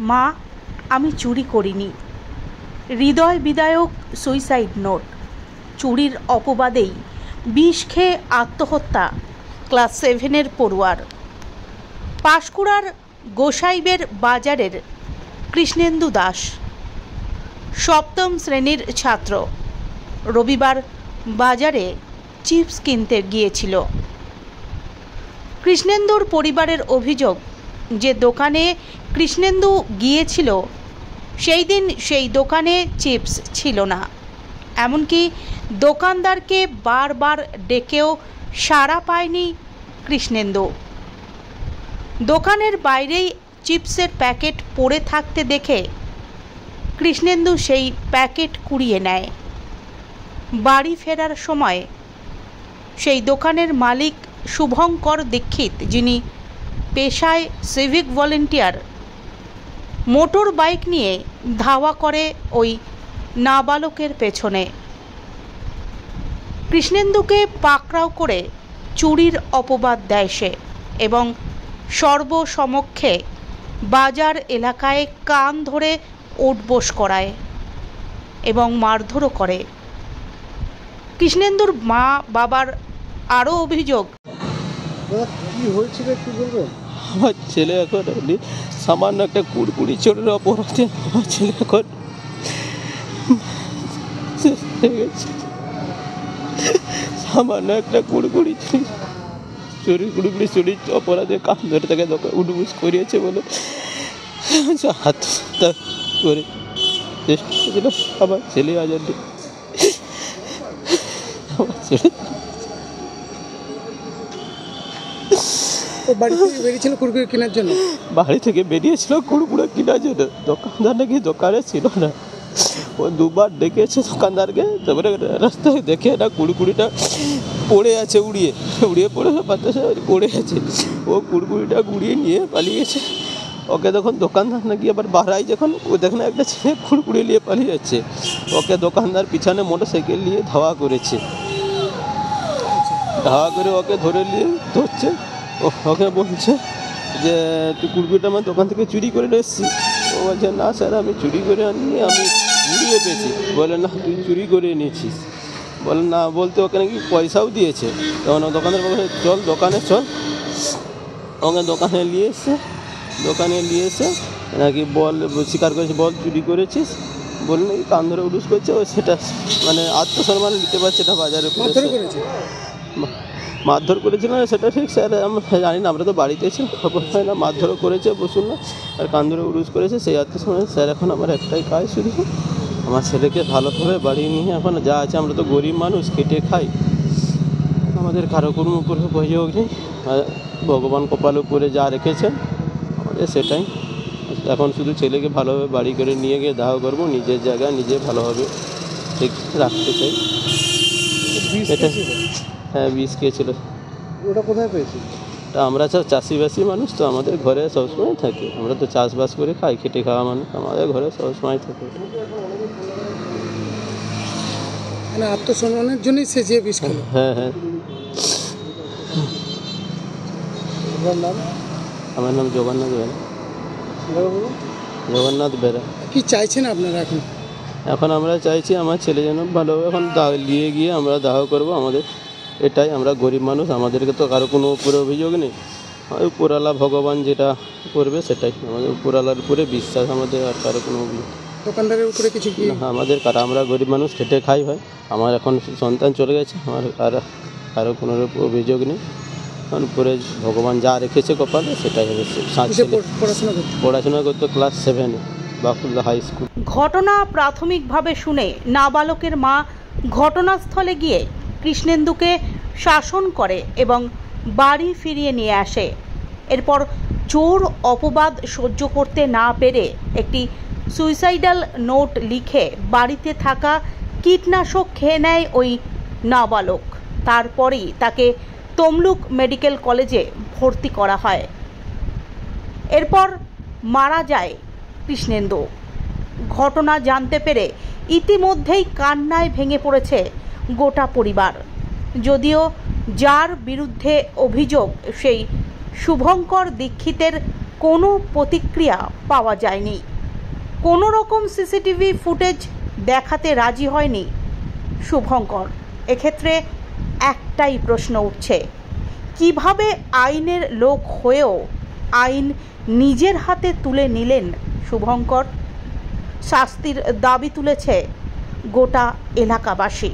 মা, আমি চুরি করিনি। হৃদয় বিদায়ক সুইসাইড নোট। চুরির অপবাদেই বিষ খেয়ে আত্মহত্যা ক্লাস 7-এর পড়ুয়ার। পাঁশকুড়ার গোসাইবের বাজারের কৃষ্ণেন্দু দাস 7ম শ্রেণীর ছাত্র। রবিবার বাজারে চিপস কিনতে গিয়েছিল। কৃষ্ণেন্দুর পরিবারের অভিযোগ যে দোকানে কৃষ্ণেন্দু গিয়েছিল সেই দিন সেই দোকানে চিপস ছিল না। এমনকি দোকানদারকে বারবার ডেকেও সাড়া পায়নি কৃষ্ণেন্দু। দোকানের বাইরেই চিপসের প্যাকেট পড়ে থাকতে দেখে কৃষ্ণেন্দু সেই প্যাকেট কুড়িয়ে নেয়। বাড়ি ফেরার সময় সেই দোকানের মালিক শুভঙ্কর দীক্ষিত, যিনি পেশায় সিভিক ভলেন্টিয়ার, মোটর বাইক নিয়ে ধাওয়া করে ওই নাবালকের পেছনে। কৃষ্ণেন্দুকে পাকড়াও করে চুরির অপবাদ দেয় সে এবং সর্বসমক্ষে বাজার এলাকায় কান ধরে উঠবোস করায় এবং মারধরও করে। কৃষ্ণেন্দুর মা বাবার আরও অভিযোগ, কি হয়েছিল একটু বলবেন? আমার ছেলে এখন সামান্য একটা কুড়কুড়ি চোরের অপরাধে আমার ছেলে এখন সামান্য একটা কুড়কুড়ি চুরির অপরাধে কান ধরে তাকে উঠবুস করিয়েছে বলে আত্মহত্যা করে চেষ্টা করেছিল আমার ছেলে। আজাদি আমার ছেলে বাড়ি থেকে বেরিয়েছিল কুড়কুড়ি কেনার জন্য। বাড়ি থেকে বেরিয়েছিল কুড়কুড়ে কেনার জন্য। দোকানদার নাকি দোকানে ছিল না। ও দুবার ডেকেছে দোকানদারকে, তারপরে রাস্তায় দেখে না কুড়কুড়িটা পড়ে আছে, উড়িয়ে পড়ে বাতাসে পড়ে আছে। ও কুড়কুড়িটা গুড়িয়ে নিয়ে পালিয়ে গেছে। ওকে তখন দোকানদার নাকি আবার বাড়াই, যখন ও দেখে না একটা ছেলে কুড়কুড়ি নিয়ে পালিয়ে যাচ্ছে, ওকে দোকানদার পিছনে মোটর সাইকেল নিয়ে ধাওয়া করেছে। ধাওয়া করে ওকে ধরে নিয়ে ধরছে। ওকে বলছে যে তুই কুড়কুড়িটা আমার দোকান থেকে চুরি করে নিয়ে এসেছিস। ও বলছে না স্যার, আমি চুরি করে আনিনি, আমি ঘুরিয়ে পেয়েছি। বলে না, তুই চুরি করে নিয়েছিস। বলে না, বলতে ওকে নাকি পয়সাও দিয়েছে। তখন দোকানের বলে চল দোকানে চল। ওকে দোকানে নিয়ে এসে নাকি বল স্বীকার করেছে, বল চুরি করেছিস বলে নাকি কান ধরে উডুস করছে। ও সেটা মানে আত্মসম্মান নিতে পারছে না। বাজারে মারধর করেছিল না সেটা ঠিক স্যার আমরা জানি না, আমরা তো বাড়িতে ছিলাম, খবর হয় না। মারধরও করেছে বসুন না, আর কান ধরে উডুস করেছে। সেই আত্মসম্মান স্যার এখন আমার একটাই কাজ, শুধু আমার ছেলেকে ভালোভাবে বাড়ি নিয়ে, এখন যা আছে আমরা তো গরিব মানুষ, খেটে খাই, আমাদের কারো কোনো উপরে অভিযোগ নেই। ভগবান কপাল উপরে যা রেখেছেন আমাদের সেটাই। এখন শুধু ছেলেকে ভালোভাবে বাড়ি করে নিয়ে গিয়ে দাহ করবো, নিজের জায়গায় নিজে ভালোভাবে ঠিক রাখতে চাই। এটা হ্যাঁ, বিষ খেয়েছিল। ওটা কোথায় পেয়েছি? আমরা চাষিবাসী মানুষ তো, আমাদের ঘরে সবসময় থাকে। আমরা তো চাষবাস করে খাই, খেটে খাওয়া মানুষ, আমাদের ঘরে সবসময় থাকে। মানে আত্মসম্মানের জন্যই সে যে বিষ খেলো। হ্যাঁ হ্যাঁ। আমার নাম জগন্নাথ বেরা। জগন্নাথ বেরা। কি চাইছেন আপনারা এখন? এখন আমরা চাইছি আমার ছেলে যেন ভালোভাবে এখন নিয়ে গিয়ে আমরা দাহ করবো। আমাদের এটাই, আমরা গরিব মানুষ, আমাদেরকে তো কারো কোনো উপরে অভিযোগ নেই। উপরওয়ালা ভগবান যেটা করবে সেটাই, আমাদের উপরওয়ালার উপরে বিশ্বাস আমাদের, আর কারো কোনো অভিযোগ। দোকানদারের উপরে কিছু কি আমাদের আমরা গরিব মানুষ, খেটে খাই ভাই। আমার এখন সন্তান চলে গেছে, আমার কারো কোনো অভিযোগ নেই। উপরে ভগবান যা রেখেছে কপালে সেটাই হবে। পড়াশোনা করতো ক্লাস 7-এ বাকুল্লা হাই স্কুল। ঘটনা প্রাথমিকভাবে শুনে নাবালকের মা ঘটনাস্থলে গিয়ে কৃষ্ণেন্দুকে শাসন করে এবং বাড়ি ফিরিয়ে নিয়ে আসে। এরপর চোর অপবাদ সহ্য করতে না পেরে একটি সুইসাইডাল নোট লিখে বাড়িতে থাকা কীটনাশক খেয়ে নেয় ওই নাবালক। তারপরেই তাকে তমলুক মেডিকেল কলেজে ভর্তি করা হয়। এরপর মারা যায় কৃষ্ণেন্দু। ঘটনা জানতে পেরে ইতিমধ্যেই কান্নায় ভেঙে পড়েছে গোটা পরিবার। যদিও যার বিরুদ্ধে অভিযোগ সেই শুভঙ্কর দীক্ষিতের কোনো প্রতিক্রিয়া পাওয়া যায়নি। কোনো রকম সিসিটিভি ফুটেজ দেখাতে রাজি হয়নি শুভঙ্কর। এক্ষেত্রে একটাই প্রশ্ন উঠছে, কিভাবে আইনের লোক হয়েও আইন নিজের হাতে তুলে নিলেন শুভঙ্কর? শাস্তির দাবি তুলেছে গোটা এলাকাবাসী।